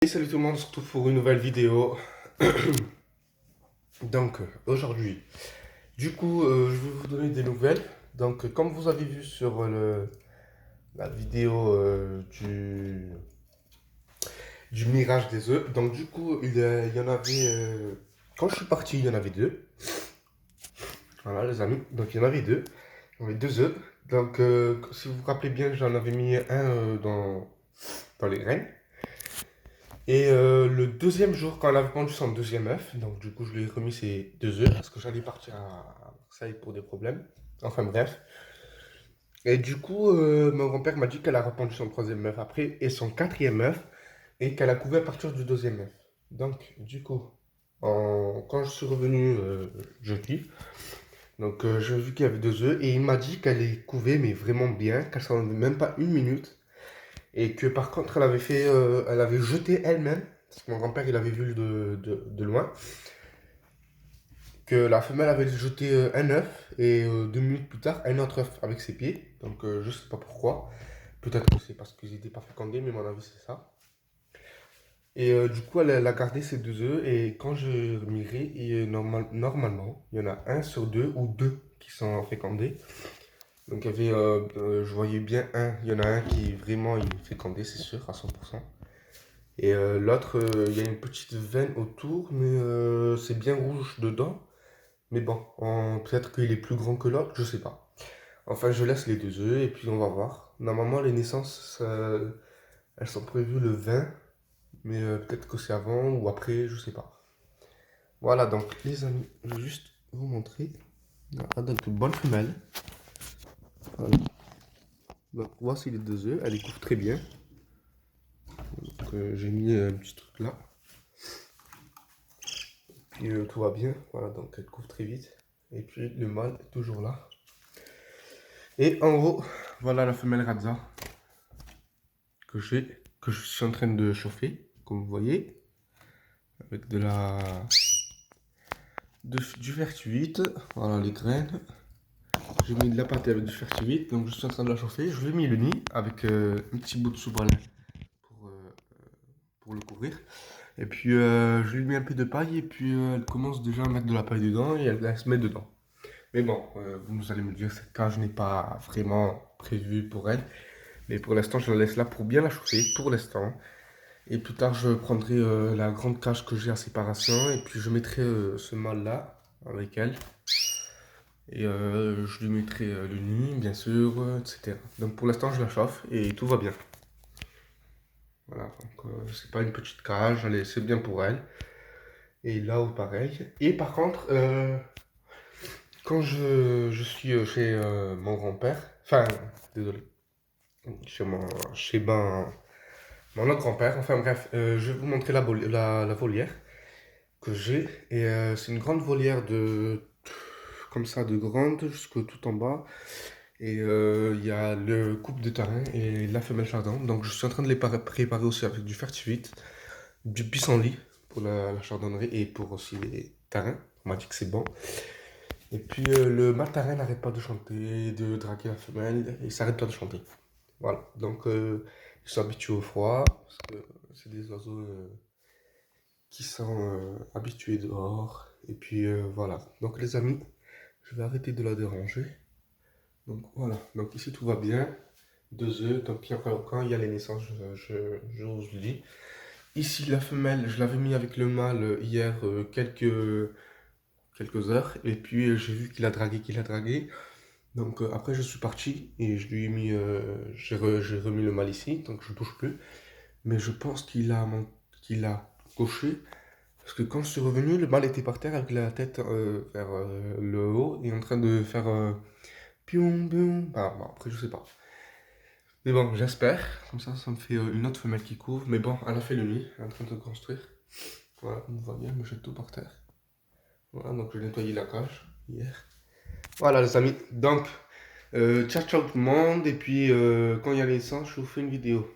Et salut tout le monde, on se retrouve pour une nouvelle vidéo. Donc aujourd'hui, je vais vous donner des nouvelles. Donc comme vous avez vu sur la vidéo du mirage des œufs, donc il y en avait, quand je suis parti, il y en avait deux. Voilà les amis, donc il y en avait deux. Il y en avait deux œufs. Donc si vous vous rappelez bien, j'en avais mis un dans les graines. Et le deuxième jour, quand elle avait pondu son deuxième œuf, donc du coup je lui ai remis ses deux œufs parce que j'allais partir à Marseille pour des problèmes. Enfin bref. Et du coup, mon grand-père m'a dit qu'elle a répandu son troisième œuf après et son quatrième œuf et qu'elle a couvé à partir du deuxième œuf. Donc du coup, quand je suis revenu jeudi, donc j'ai vu qu'il y avait deux œufs et il m'a dit qu'elle est couvée mais vraiment bien, qu'elle s'en avait même pas une minute. Et que par contre, elle avait jeté elle-même, parce que mon grand-père, il avait vu de loin, que la femelle avait jeté un œuf, et 2 minutes plus tard, un autre œuf avec ses pieds. Donc, je sais pas pourquoi. Peut-être que c'est parce qu'ils n'étaient pas fécondés, mais à mon avis, c'est ça. Et du coup, elle a gardé ces deux œufs, et quand je mirai, normalement, il y en a un sur deux, ou deux qui sont fécondés. Donc, je voyais bien il y en a un qui vraiment il est fécondé, c'est sûr, à 100%. Et l'autre, il y a une petite veine autour, mais c'est bien rouge dedans. Mais bon, peut-être qu'il est plus grand que l'autre, je sais pas. Enfin, je laisse les deux œufs et puis on va voir. Normalement, les naissances, elles sont prévues le 20, mais peut-être que c'est avant ou après, je sais pas. Voilà, donc les amis, je vais juste vous montrer. Voilà, donc bonne femelle. Voilà. Donc voici les deux œufs, elle les couvre très bien. Donc j'ai mis un petit truc là. Puis tout va bien, voilà, donc elle couvre très vite. Et puis le mâle est toujours là. Et en haut, voilà la femelle Radza que je suis en train de chauffer, comme vous voyez, avec du fertuite, voilà les graines. J'ai mis de la pâte avec du fertuite, donc je suis en train de la chauffer. Je lui ai mis le nid avec un petit bout de soubrenin pour le couvrir. Et puis je lui ai mis un peu de paille et puis elle commence déjà à mettre de la paille dedans et elle se met dedans. Mais bon, vous allez me dire, cette cage n'est pas vraiment prévue pour elle. Mais pour l'instant, je la laisse là pour bien la chauffer, pour l'instant. Et plus tard, je prendrai la grande cage que j'ai à séparation. Et puis, je mettrai ce mâle là, avec elle. Et je lui mettrai le nid, bien sûr, etc. Donc pour l'instant, je la chauffe et tout va bien. Voilà, donc c'est pas une petite cage, allez, c'est bien pour elle. Et là, pareil. Et par contre, quand je suis chez mon grand-père, enfin, désolé, chez mon autre grand-père, enfin bref, je vais vous montrer la volière que j'ai. Et c'est une grande volière comme ça, de grande, jusque tout en bas. Et il y a le couple de terrain et la femelle chardon. Donc je suis en train de les préparer aussi avec du fertivite, du pissenlit pour la chardonnerie et pour aussi les terrains. On m'a dit que c'est bon. Et puis le matarin n'arrête pas de chanter, de draguer la femelle, et il s'arrête pas de chanter. Voilà, donc ils sont habitués au froid, parce que c'est des oiseaux qui sont habitués dehors. Et puis voilà, donc les amis, je vais arrêter de la déranger. Donc voilà, donc ici tout va bien. Deux œufs, donc quand il y a les naissances, je vous le dis. Ici la femelle, je l'avais mis avec le mâle hier quelques heures. Et puis j'ai vu qu'il a dragué. Donc après je suis parti et je lui ai mis, j'ai remis le mâle ici, donc je ne touche plus. Mais je pense qu'il a coché, parce que quand je suis revenu, le mâle était par terre avec la tête vers le haut et en train de faire pion pion. Bah, bon, après je sais pas. Mais bon, j'espère, comme ça me fait une autre femelle qui couvre. Mais bon, elle a fait le nid, elle est en train de construire. Voilà, on voit bien, elle me jette tout par terre. Voilà, donc j'ai nettoyé la cage hier. Voilà les amis, donc ciao ciao tout le monde, et puis quand il y a les naissances, je vous fais une vidéo.